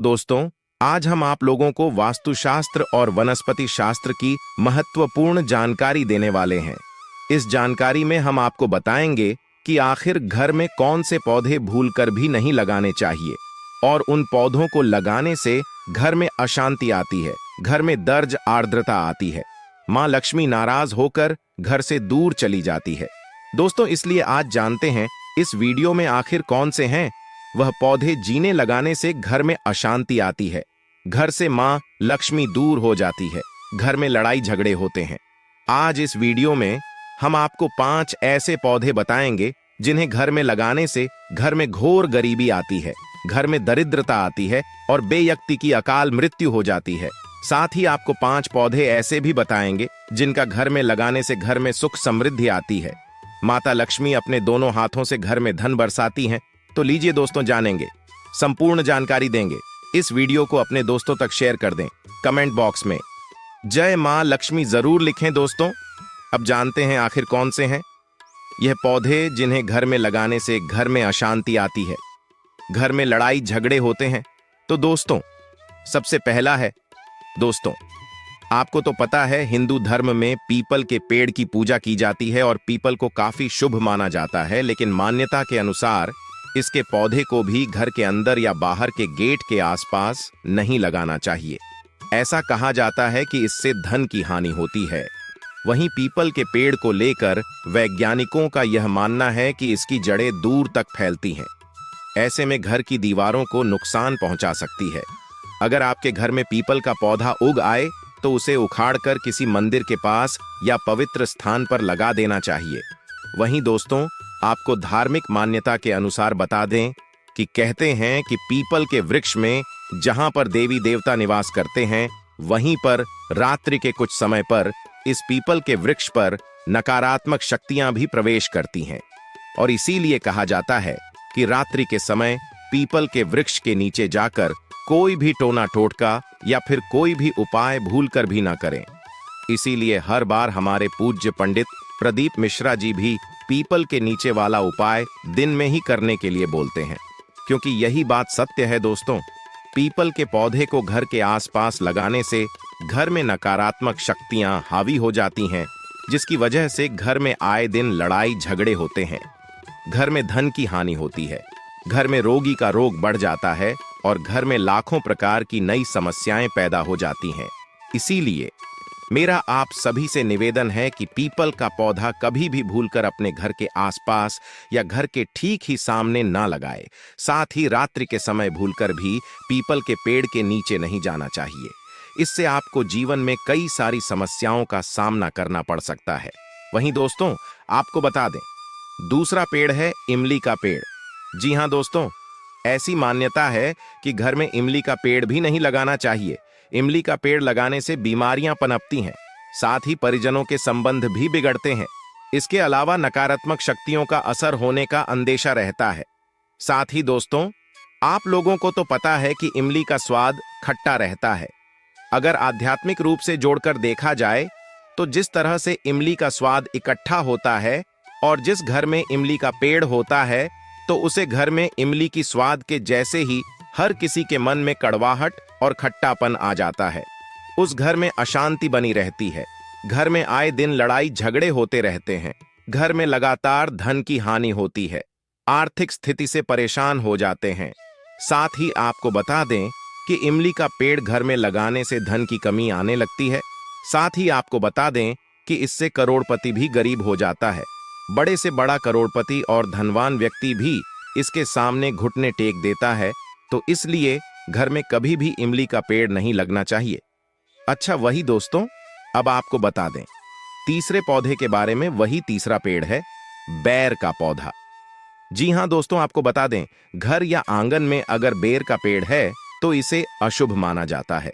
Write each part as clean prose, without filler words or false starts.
दोस्तों, आज हम आप लोगों को वास्तुशास्त्र और वनस्पति शास्त्र की महत्वपूर्ण जानकारी देने वाले हैं। इस जानकारी में हम आपको बताएंगे कि आखिर घर में कौन से पौधे भूलकर भी नहीं लगाने चाहिए और उन पौधों को लगाने से घर में अशांति आती है, घर में दर्द आर्द्रता आती है, माँ लक्ष्मी नाराज होकर घर से दूर चली जाती है। दोस्तों, इसलिए आज जानते हैं इस वीडियो में आखिर कौन से हैं वह पौधे जिन्हें लगाने से घर में अशांति आती है, घर से माँ लक्ष्मी दूर हो जाती है, घर में लड़ाई झगड़े होते हैं। आज इस वीडियो में हम आपको 5 ऐसे पौधे बताएंगे जिन्हें घर में लगाने से घर में घोर गरीबी आती है, घर में दरिद्रता आती है और बेयक्ति की अकाल मृत्यु हो जाती है। साथ ही आपको 5 पौधे ऐसे भी बताएंगे जिनका घर में लगाने से घर में सुख समृद्धि आती है, माता लक्ष्मी अपने दोनों हाथों से घर में धन बरसाती हैं। तो लीजिए दोस्तों, जानेंगे, संपूर्ण जानकारी देंगे। इस वीडियो को अपने दोस्तों तक शेयर कर दें। कमेंट बॉक्स में जय मां लक्ष्मी जरूर लिखें। दोस्तों, अब जानते हैं आखिर कौन से हैं यह पौधे जिन्हें घर में लगाने से घर में अशांति आती है, घर में लड़ाई झगड़े होते हैं। तो दोस्तों, सबसे पहला है, दोस्तों आपको तो पता है हिंदू धर्म में पीपल के पेड़ की पूजा की जाती है और पीपल को काफी शुभ माना जाता है, लेकिन मान्यता के अनुसार इसके पौधे को भी घर के अंदर या बाहर के गेट के आसपास नहीं लगाना चाहिए। ऐसा कहा जाता है कि इससे धन की हानि होती है। वहीं पीपल के पेड़ को लेकर वैज्ञानिकों का यह मानना है कि इसकी जड़ें दूर तक फैलती हैं, ऐसे में घर की दीवारों को नुकसान पहुंचा सकती है। अगर आपके घर में पीपल का पौधा उग आए तो उसे उखाड़कर किसी मंदिर के पास या पवित्र स्थान पर लगा देना चाहिए। वहीं दोस्तों, आपको धार्मिक मान्यता के अनुसार बता दें कि कहते हैं कि पीपल के वृक्ष में जहां पर देवी देवता निवास करते हैं, वहीं पर रात्रि के कुछ समय पर इस पीपल के वृक्ष पर नकारात्मक शक्तियां भी प्रवेश करती हैं और इसीलिए कहा जाता है कि रात्रि के समय पीपल के वृक्ष के नीचे जाकर कोई भी टोना टोटका या फिर कोई भी उपाय भूलकर भी ना करें। इसीलिए हर बार हमारे पूज्य पंडित प्रदीप मिश्रा जी भी पीपल के नीचे वाला उपाय दिन में ही करने के लिए बोलते हैं, क्योंकि यही बात सत्य है। दोस्तों, पीपल के पौधे को घर के आसपास लगाने से घर में नकारात्मक शक्तियां हावी हो जाती हैं, जिसकी वजह से घर में आए दिन लड़ाई झगड़े होते हैं, घर में धन की हानि होती है, घर में रोगी का रोग बढ़ जाता है और घर में लाखों प्रकार की नई समस्याएं पैदा हो जाती हैं। इसीलिए मेरा आप सभी से निवेदन है कि पीपल का पौधा कभी भी भूलकर अपने घर के आसपास या घर के ठीक ही सामने ना लगाए। साथ ही रात्रि के समय भूलकर भी पीपल के पेड़ के नीचे नहीं जाना चाहिए। इससे आपको जीवन में कई सारी समस्याओं का सामना करना पड़ सकता है। वहीं दोस्तों, आपको बता दें, दूसरा पेड़ है इमली का पेड़। जी हाँ दोस्तों, ऐसी मान्यता है कि घर में इमली का पेड़ भी नहीं लगाना चाहिए। इमली का पेड़ लगाने से बीमारियां पनपती हैं, साथ ही परिजनों के संबंध भी बिगड़ते हैं। इसके अलावा नकारात्मक शक्तियों का असर होने का अंदेशा रहता है। साथ ही दोस्तों, आप लोगों को तो पता है कि इमली का स्वाद खट्टा रहता है। अगर आध्यात्मिक रूप से जोड़कर देखा जाए तो जिस तरह से इमली का स्वाद इकट्ठा होता है और जिस घर में इमली का पेड़ होता है, तो उसे घर में इमली की स्वाद के जैसे ही हर किसी के मन में कड़वाहट और खट्टापन आ जाता है। उस घर में अशांति बनी रहती है, घर में आए दिन लड़ाई झगड़े होते रहते हैं, घर में लगातार धन की हानि होती है, आर्थिक स्थिति से परेशान हो जाते हैं। साथ ही आपको बता दें कि इमली का पेड़ घर में लगाने से धन की कमी आने लगती है। साथ ही आपको बता दें कि इससे करोड़पति भी गरीब हो जाता है। बड़े से बड़ा करोड़पति और धनवान व्यक्ति भी इसके सामने घुटने टेक देता है। तो इसलिए घर में कभी भी इमली का पेड़ नहीं लगना चाहिए। अच्छा, वही दोस्तों, अब आपको बता दें तीसरे पौधे के बारे में। वही तीसरा पेड़ है बेर का पौधा। जी हां दोस्तों, आपको बता दें, घर या आंगन में अगर बेर का पेड़ है तो इसे अशुभ माना जाता है।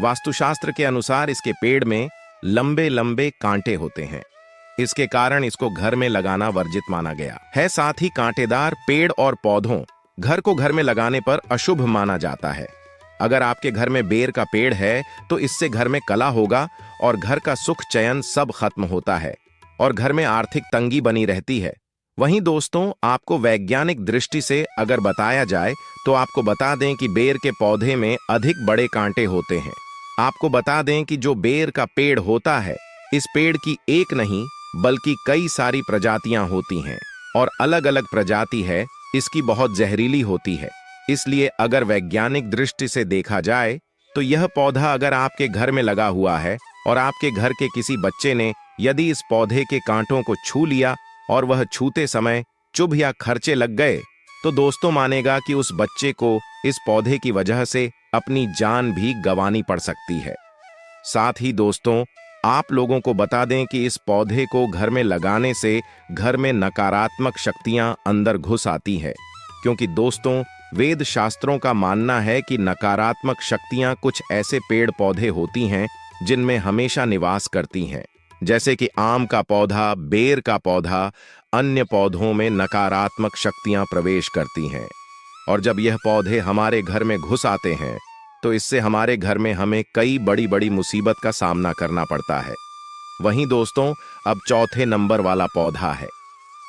वास्तुशास्त्र के अनुसार इसके पेड़ में लंबे लंबे कांटे होते हैं, इसके कारण इसको घर में लगाना वर्जित माना गया है। साथ ही कांटेदार पेड़ और पौधों घर को घर में लगाने पर अशुभ माना जाता है। अगर आपके घर में बेर का पेड़ है तो इससे घर में कलह होगा और घर का सुख चयन सब खत्म होता है और घर में आर्थिक तंगी बनी रहती है। वहीं दोस्तों, आपको वैज्ञानिक दृष्टि से अगर बताया जाए तो आपको बता दें कि बेर के पौधे में अधिक बड़े कांटे होते हैं। आपको बता दें कि जो बेर का पेड़ होता है, इस पेड़ की एक नहीं बल्कि कई सारी प्रजातियां होती हैं और अलग अलग प्रजाति है इसकी बहुत जहरीली होती है। इसलिए अगर वैज्ञानिक दृष्टि से देखा जाए तो यह पौधा अगर आपके घर में लगा हुआ है और आपके घर के किसी बच्चे ने यदि इस पौधे के कांटों को छू लिया और वह छूते समय चुभ या खर्चे लग गए, तो दोस्तों मानेगा कि उस बच्चे को इस पौधे की वजह से अपनी जान भी गंवानी पड़ सकती है। साथ ही दोस्तों, आप लोगों को बता दें कि इस पौधे को घर में लगाने से घर में नकारात्मक शक्तियां अंदर घुस आती है, क्योंकि दोस्तों वेद शास्त्रों का मानना है कि नकारात्मक शक्तियां कुछ ऐसे पेड़ पौधे होती हैं जिनमें हमेशा निवास करती हैं, जैसे कि आम का पौधा, बेर का पौधा, अन्य पौधों में नकारात्मक शक्तियां प्रवेश करती हैं। और जब यह पौधे हमारे घर में घुस आते हैं तो इससे हमारे घर में हमें कई बड़ी बड़ी मुसीबत का सामना करना पड़ता है। वहीं दोस्तों, अब चौथे नंबर वाला पौधा है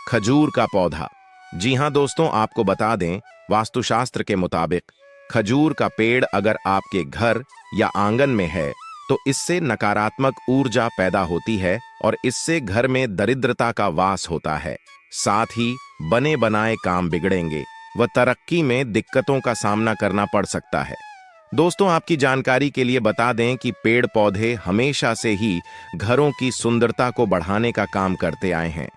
खजूर का पौधा। जी हां दोस्तों, आपको बता दें, वास्तुशास्त्र के मुताबिक खजूर का पेड़ अगर आपके घर या आंगन में है तो इससे नकारात्मक ऊर्जा पैदा होती है और इससे घर में दरिद्रता का वास होता है। साथ ही बने बनाए काम बिगड़ेंगे व तरक्की में दिक्कतों का सामना करना पड़ सकता है। दोस्तों, आपकी जानकारी के लिए बता दें कि पेड़ पौधे हमेशा से ही घरों की सुंदरता को बढ़ाने का काम करते आए हैं।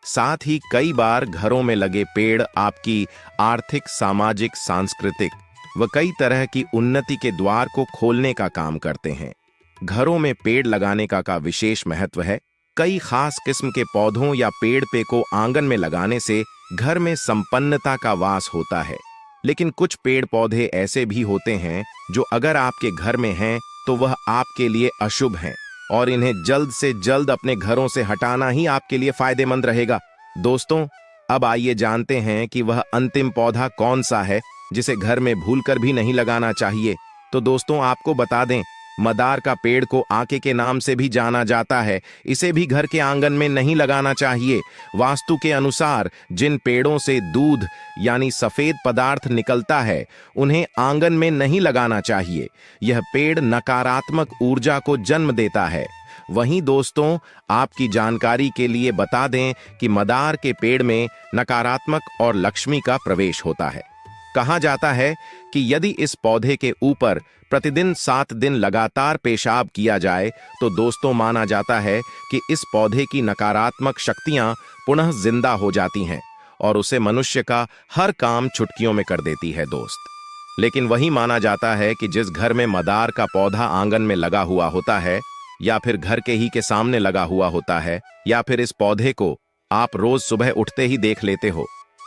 साथ ही कई बार घरों में लगे पेड़ आपकी आर्थिक, सामाजिक, सांस्कृतिक व कई तरह की उन्नति के द्वार को खोलने का काम करते हैं। घरों में पेड़ लगाने का विशेष महत्व है। कई खास किस्म के पौधों या पेड़ पे को आंगन में लगाने से घर में संपन्नता का वास होता है। लेकिन कुछ पेड़ पौधे ऐसे भी होते हैं जो अगर आपके घर में हैं तो वह आपके लिए अशुभ हैं और इन्हें जल्द से जल्द अपने घरों से हटाना ही आपके लिए फायदेमंद रहेगा। दोस्तों, अब आइए जानते हैं कि वह अंतिम पौधा कौन सा है जिसे घर में भूलकर भी नहीं लगाना चाहिए। तो दोस्तों, आपको बता दें, मदार का पेड़ को आके के नाम से भी जाना जाता है। इसे भी घर के आंगन में नहीं लगाना चाहिए। वास्तु के अनुसार जिन पेड़ों से दूध यानी सफेद पदार्थ निकलता है उन्हें आंगन में नहीं लगाना चाहिए। यह पेड़ नकारात्मक ऊर्जा को जन्म देता है। वहीं दोस्तों, आपकी जानकारी के लिए बता दें कि मदार के पेड़ में नकारात्मक और लक्ष्मी का प्रवेश होता है। कहा जाता है कि यदि इस पौधे के ऊपर प्रतिदिन 7 दिन लगातार पेशाब किया जाए तो दोस्तों माना जाता है कि इस पौधे की नकारात्मक शक्तियां पुनः जिंदा हो जाती हैं और उसे मनुष्य का हर काम चुटकियों में कर देती है दोस्त। लेकिन वही माना जाता है कि जिस घर में मदार का पौधा आंगन में लगा हुआ होता है या फिर घर के ही के सामने लगा हुआ होता है या फिर इस पौधे को आप रोज सुबह उठते ही देख लेते हो,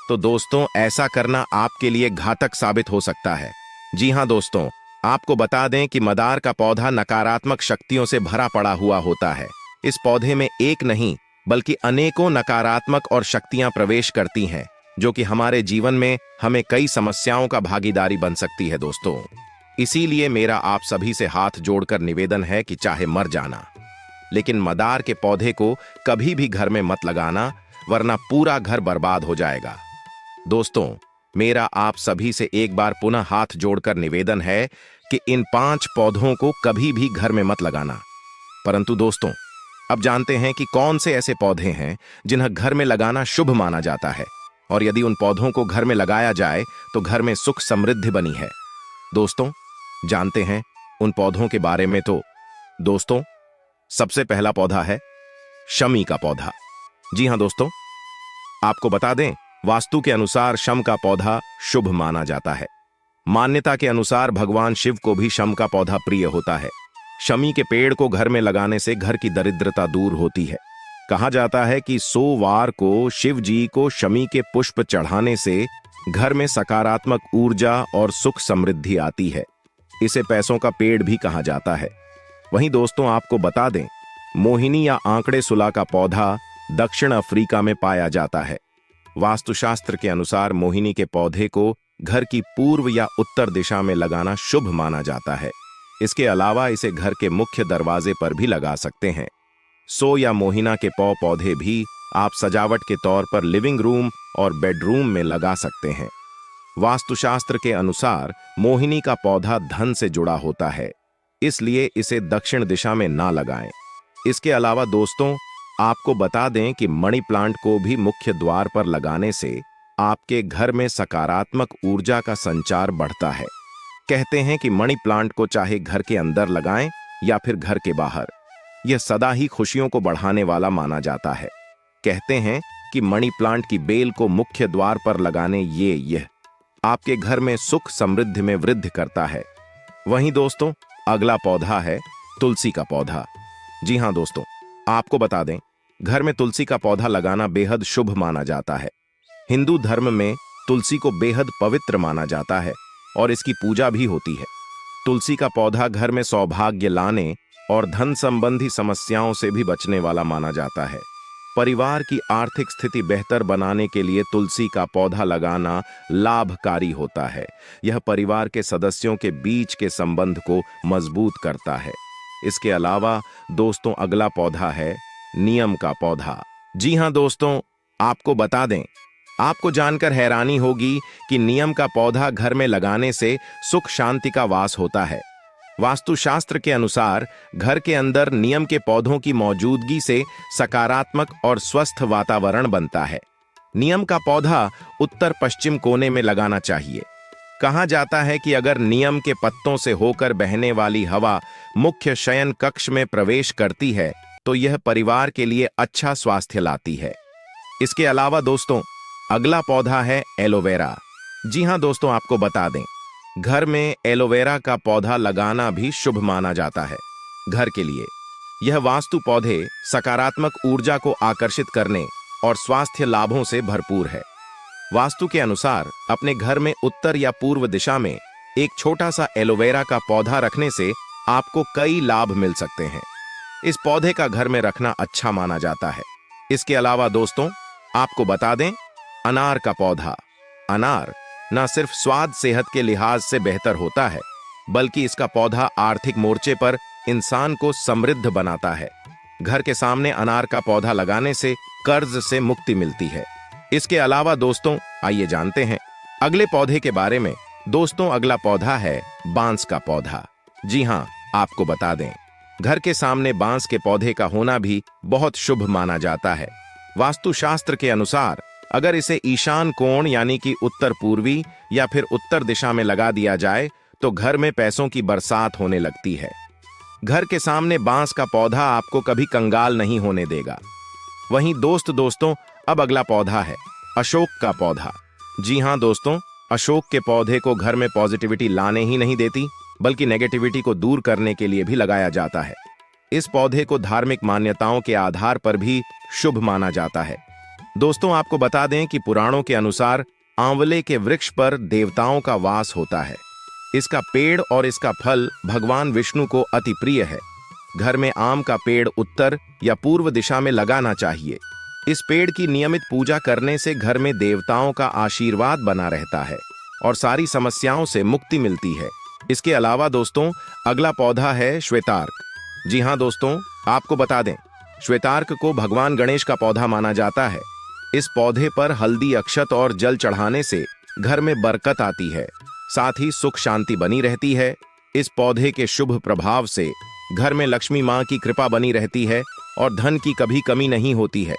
तो दोस्तों ऐसा करना आपके लिए घातक साबित हो सकता है। जी हां दोस्तों, आपको बता दें कि मदार का पौधा नकारात्मक शक्तियों से भरा पड़ा हुआ होता है। इस पौधे में एक नहीं बल्कि अनेकों नकारात्मक और शक्तियां प्रवेश करती हैं जो कि हमारे जीवन में हमें कई समस्याओं का भागीदारी बन सकती है दोस्तों। इसीलिए मेरा आप सभी से हाथ जोड़कर निवेदन है कि चाहे मर जाना, लेकिन मदार के पौधे को कभी भी घर में मत लगाना, वरना पूरा घर बर्बाद हो जाएगा। दोस्तों, मेरा आप सभी से एक बार पुनः हाथ जोड़कर निवेदन है कि इन 5 पौधों को कभी भी घर में मत लगाना। परंतु दोस्तों, अब जानते हैं कि कौन से ऐसे पौधे हैं जिन्हें घर में लगाना शुभ माना जाता है और यदि उन पौधों को घर में लगाया जाए तो घर में सुख समृद्धि बनी है। दोस्तों, जानते हैं उन पौधों के बारे में। तो दोस्तों, सबसे पहला पौधा है शमी का पौधा। जी हां दोस्तों, आपको बता दें, वास्तु के अनुसार शम का पौधा शुभ माना जाता है। मान्यता के अनुसार भगवान शिव को भी शम का पौधा प्रिय होता है। शमी के पेड़ को घर में लगाने से घर की दरिद्रता दूर होती है। कहा जाता है कि सोमवार को शिव जी को शमी के पुष्प चढ़ाने से घर में सकारात्मक ऊर्जा और सुख समृद्धि आती है। इसे पैसों का पेड़ भी कहा जाता है। वहीं दोस्तों, आपको बता दें, मोहिनी या आंकड़े सुला का पौधा दक्षिण अफ्रीका में पाया जाता है। वास्तुशास्त्र के अनुसार मोहिनी के पौधे को घर की पूर्व या उत्तर दिशा में लगाना शुभ माना जाता है। इसके अलावा इसे घर के मुख्य दरवाजे पर भी लगा सकते हैं। सो या मोहिना के पौधे भी आप सजावट के तौर पर लिविंग रूम और बेडरूम में लगा सकते हैं। वास्तुशास्त्र के अनुसार मोहिनी का पौधा धन से जुड़ा होता है, इसलिए इसे दक्षिण दिशा में ना लगाएं। इसके अलावा दोस्तों, आपको बता दें कि मनी प्लांट को भी मुख्य द्वार पर लगाने से आपके घर में सकारात्मक ऊर्जा का संचार बढ़ता है। कहते हैं कि मनी प्लांट को चाहे घर के अंदर लगाएं या फिर घर के बाहर, यह सदा ही खुशियों को बढ़ाने वाला माना जाता है। कहते हैं कि मनी प्लांट की बेल को मुख्य द्वार पर लगाने यह आपके घर में सुख समृद्धि में वृद्धि करता है। वहीं दोस्तों, अगला पौधा है तुलसी का पौधा। जी हां दोस्तों, आपको बता दें, घर में तुलसी का पौधा लगाना बेहद शुभ माना जाता है। हिंदू धर्म में तुलसी को बेहद पवित्र माना जाता है और इसकी पूजा भी होती है। तुलसी का पौधा घर में सौभाग्य लाने और धन संबंधी समस्याओं से भी बचने वाला माना जाता है। परिवार की आर्थिक स्थिति बेहतर बनाने के लिए तुलसी का पौधा लगाना लाभकारी होता है। यह परिवार के सदस्यों के बीच के संबंध को मजबूत करता है। इसके अलावा दोस्तों, अगला पौधा है नीम का पौधा। जी हां दोस्तों, आपको बता दें, आपको जानकर हैरानी होगी कि नीम का पौधा घर में लगाने से सुख शांति का वास होता है। वास्तुशास्त्र के अनुसार घर के अंदर नीम के पौधों की मौजूदगी से सकारात्मक और स्वस्थ वातावरण बनता है। नीम का पौधा उत्तर पश्चिम कोने में लगाना चाहिए। कहा जाता है कि अगर नीम के पत्तों से होकर बहने वाली हवा मुख्य शयन कक्ष में प्रवेश करती है तो यह परिवार के लिए अच्छा स्वास्थ्य लाती है। इसके अलावा दोस्तों, अगला पौधा है एलोवेरा। जी हां दोस्तों, आपको बता दें, घर में एलोवेरा का पौधा लगाना भी शुभ माना जाता है। घर के लिए यह वास्तु पौधे सकारात्मक ऊर्जा को आकर्षित करने और स्वास्थ्य लाभों से भरपूर है। वास्तु के अनुसार अपने घर में उत्तर या पूर्व दिशा में एक छोटा सा एलोवेरा का पौधा रखने से आपको कई लाभ मिल सकते हैं। इस पौधे का घर में रखना अच्छा माना जाता है। इसके अलावा दोस्तों, आपको बता दें, अनार का पौधा। अनार न सिर्फ स्वाद सेहत के लिहाज से बेहतर होता है, बल्कि इसका पौधा आर्थिक मोर्चे पर इंसान को समृद्ध बनाता है। घर के सामने अनार का पौधा लगाने से कर्ज से मुक्ति मिलती है। इसके अलावा दोस्तों, आइए जानते हैं अगले पौधे के बारे में। दोस्तों, अगला पौधा है बांस का पौधा। जी हां, आपको बता दें, घर के सामने बांस के पौधे का होना भी बहुत शुभ माना जाता है। वास्तुशास्त्र के अनुसार अगर इसे ईशान कोण यानी कि उत्तर पूर्वी या फिर उत्तर दिशा में लगा दिया जाए तो घर में पैसों की बरसात होने लगती है। घर के सामने बांस का पौधा आपको कभी कंगाल नहीं होने देगा। वहीं दोस्तों, अब अगला पौधा है अशोक का पौधा। जी हां दोस्तों, अशोक के पौधे को घर में पॉजिटिविटी लाने ही नहीं देती, बल्कि नेगेटिविटी को दूर करने के लिए भी लगाया जाता है। इस पौधे को धार्मिक मान्यताओं के आधार पर भी शुभ माना जाता है। दोस्तों, आपको बता दें कि पुराणों के अनुसार आंवले के वृक्ष पर देवताओं का वास होता है। इसका पेड़ और इसका फल भगवान विष्णु को अति प्रिय है। घर में आम का पेड़ उत्तर या पूर्व दिशा में लगाना चाहिए। इस पेड़ की नियमित पूजा करने से घर में देवताओं का आशीर्वाद बना रहता है और सारी समस्याओं से मुक्ति मिलती है। इसके अलावा दोस्तों, अगला पौधा है श्वेतार्क। जी हां दोस्तों, आपको बता दें, श्वेतार्क को भगवान गणेश का पौधा माना जाता है। इस पौधे पर हल्दी, अक्षत और जल चढ़ाने से घर में बरकत आती है, साथ ही सुख शांति बनी रहती है। इस पौधे के शुभ प्रभाव से घर में लक्ष्मी मां की कृपा बनी रहती है और धन की कभी कमी नहीं होती है।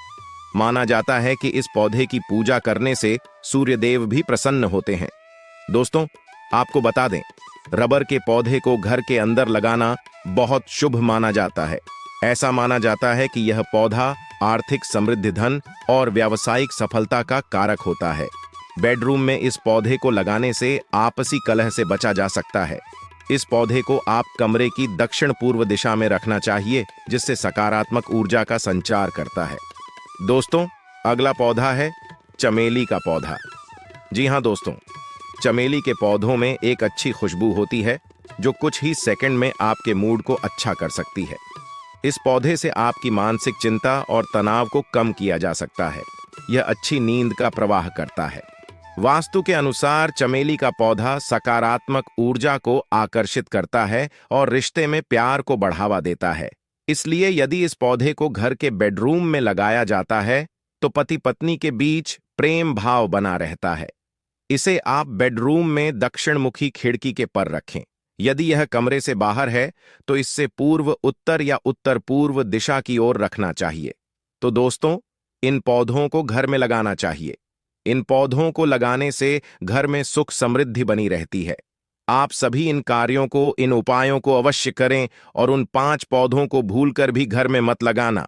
माना जाता है कि इस पौधे की पूजा करने से सूर्यदेव भी प्रसन्न होते हैं। दोस्तों, आपको बता दें, रबर के पौधे को घर के अंदर लगाना बहुत शुभ माना जाता है। ऐसा माना जाता है कि यह पौधा आर्थिक समृद्धि, धन और व्यावसायिक सफलता का कारक होता है। बेडरूम में इस पौधे को लगाने से आपसी कलह से बचा जा सकता है। इस पौधे को आप कमरे की दक्षिण पूर्व दिशा में रखना चाहिए, जिससे सकारात्मक ऊर्जा का संचार करता है। दोस्तों, अगला पौधा है चमेली का पौधा। जी हां दोस्तों, चमेली के पौधों में एक अच्छी खुशबू होती है जो कुछ ही सेकंड में आपके मूड को अच्छा कर सकती है। इस पौधे से आपकी मानसिक चिंता और तनाव को कम किया जा सकता है। यह अच्छी नींद का प्रवाह करता है। वास्तु के अनुसार चमेली का पौधा सकारात्मक ऊर्जा को आकर्षित करता है और रिश्ते में प्यार को बढ़ावा देता है। इसलिए यदि इस पौधे को घर के बेडरूम में लगाया जाता है तो पति पत्नी के बीच प्रेम भाव बना रहता है। इसे आप बेडरूम में दक्षिण मुखी खिड़की के पर रखें। यदि यह कमरे से बाहर है तो इससे पूर्व उत्तर या उत्तर पूर्व दिशा की ओर रखना चाहिए। तो दोस्तों, इन पौधों को घर में लगाना चाहिए। इन पौधों को लगाने से घर में सुख समृद्धि बनी रहती है। आप सभी इन कार्यों को, इन उपायों को अवश्य करें और उन 5 पौधों को भूलकर भी घर में मत लगाना।